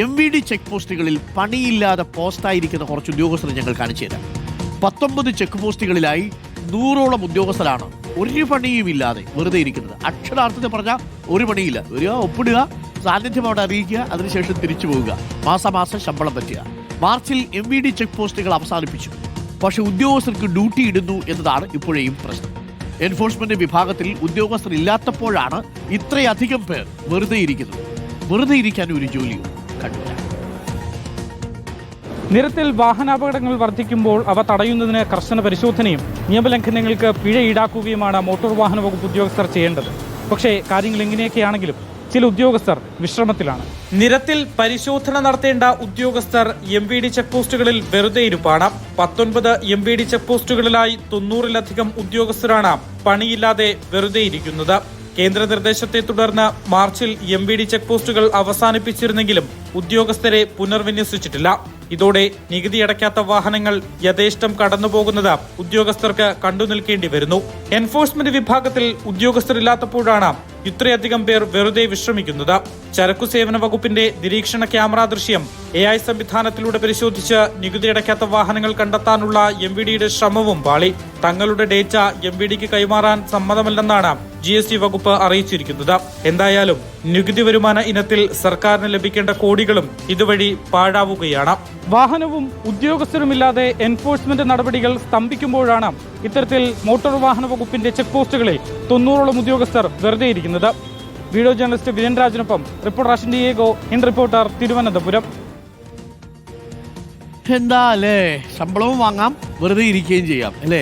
MVD check പോസ്റ്റുകളിൽ പണിയില്ലാതെ പോസ്റ്റായിരിക്കുന്ന കുറച്ച് ഉദ്യോഗസ്ഥരെ ഞങ്ങൾ കാണിച്ചു തരാം. 19 ചെക്ക് പോസ്റ്റുകളിലായി 100ഓളം ഉദ്യോഗസ്ഥരാണ് ഒരു പണിയുമില്ലാതെ വെറുതെ ഇരിക്കുന്നത്. അക്ഷരാർത്ഥത്തിൽ പറഞ്ഞാൽ ഒരു പണിയില്ല. വരിക, ഒപ്പിടുക, സാന്നിധ്യം അവിടെ അറിയിക്കുക, അതിനുശേഷം തിരിച്ചു പോവുക, മാസാമാസം ശമ്പളം പറ്റുക. മാർച്ചിൽ MVD ചെക്ക് പോസ്റ്റുകൾ അവസാനിപ്പിച്ചു. പക്ഷെ ഉദ്യോഗസ്ഥർക്ക് ഡ്യൂട്ടി ഇടുന്നു എന്നതാണ് ഇപ്പോഴേയും പ്രശ്നം. എൻഫോഴ്സ്മെന്റ് വിഭാഗത്തിൽ ഉദ്യോഗസ്ഥർ ഇല്ലാത്തപ്പോഴാണ് ഇത്രയധികം പേർ വെറുതെ ഇരിക്കുന്നത്. വെറുതെ ഇരിക്കാൻ ഒരു ജോലിയോ കണ്ടില്ല. നിരത്തിൽ വാഹനാപകടങ്ങൾ വർദ്ധിക്കുമ്പോൾ അവ തടയുന്നതിന് കർശന പരിശോധനയും നിയമലംഘനങ്ങൾക്ക് പിഴ ഈടാക്കുകയുമാണ് മോട്ടോർ വാഹന വകുപ്പ് ഉദ്യോഗസ്ഥർ ചെയ്യേണ്ടത്. പക്ഷേ കാര്യങ്ങൾ എങ്ങനെയൊക്കെയാണെങ്കിലും ചില ഉദ്യോഗസ്ഥർ വിശ്രമത്തിലാണ്. നിരത്തിൽ പരിശോധന നടത്തേണ്ട ഉദ്യോഗസ്ഥർ MVD ചെക്ക് പോസ്റ്റുകളിൽ വെറുതെ ഇരിപ്പാണ്. 19 MVD ചെക്ക് പോസ്റ്റുകളിലായി 90-ലധികം ഉദ്യോഗസ്ഥരാണ് പണിയില്ലാതെ വെറുതെ ഇരിക്കുന്നത്. കേന്ദ്ര നിർദ്ദേശത്തെ തുടർന്ന് മാർച്ചിൽ MVD ചെക്ക് പോസ്റ്റുകൾ അവസാനിപ്പിച്ചിരുന്നെങ്കിലും ഉദ്യോഗസ്ഥരെ പുനർവിന്യസിച്ചിട്ടില്ല. ഇതോടെ നികുതി അടയ്ക്കാത്ത വാഹനങ്ങൾ യഥേഷ്ടം കടന്നുപോകുന്നത് ഉദ്യോഗസ്ഥർക്ക് കണ്ടുനിൽക്കേണ്ടി വരുന്നു. എൻഫോഴ്സ്മെന്റ് വിഭാഗത്തിൽ ഉദ്യോഗസ്ഥരില്ലാത്തപ്പോഴാണ് ഇത്രയധികം പേർ വെറുതെ വിശ്രമിക്കുന്നത്. ചരക്കു സേവന വകുപ്പിന്റെ നിരീക്ഷണ ക്യാമറ ദൃശ്യം AI സംവിധാനത്തിലൂടെ പരിശോധിച്ച് നികുതി അടയ്ക്കാത്ത വാഹനങ്ങൾ കണ്ടെത്താനുള്ള MVDയുടെ ശ്രമവും പാളി. തങ്ങളുടെ ഡേറ്റ MVDക്ക് കൈമാറാൻ സമ്മതമല്ലെന്നാണ് GST വകുപ്പ് അറിയിച്ചിരിക്കുന്നത്. എന്തായാലും നികുതി വരുമാന ഇനത്തിൽ സർക്കാരിന് ലഭിക്കേണ്ട കോടികളും ഇതുവഴി പാഴാവുകയാണ്. വാഹനവും ഉദ്യോഗസ്ഥരുമില്ലാതെ എൻഫോഴ്സ്മെന്റ് നടപടികൾ സ്തംഭിക്കുമ്പോഴാണ് ഇത്തരത്തിൽ മോട്ടോർ വാഹന വകുപ്പിന്റെ ചെക്ക് പോസ്റ്റുകളിൽ 90ഓളം ഉദ്യോഗസ്ഥർ വെറുതെ ഇരിക്കുന്നത്. വീഡിയോ ജേർണലിസ്റ്റ് വിജയൻ രാജിനൊപ്പം reporter Ashwin Diego, in reporter, Thiruvananthapuram. എന്താ അല്ലേ, ശമ്പളവും വാങ്ങാം, വെറുതെ ഇരിക്കുകയും ചെയ്യാം അല്ലേ.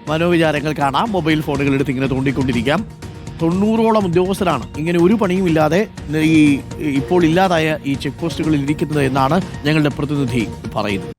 മനോവിചാരങ്ങൾ കാണാം, മൊബൈൽ ഫോണുകൾ എടുത്ത് ഇങ്ങനെ തോണ്ടിക്കൊണ്ടിരിക്കാം. 90ഓളം ഉദ്യോഗസ്ഥരാണ് ഇങ്ങനെ ഒരു പണിയും ഇല്ലാതെ ഇപ്പോൾ ഇല്ലാതായ ഈ ചെക്ക് പോസ്റ്റുകളിൽ ഇരിക്കുന്നത് എന്നാണ് ഞങ്ങളുടെ പ്രതിനിധി പറയുന്നത്.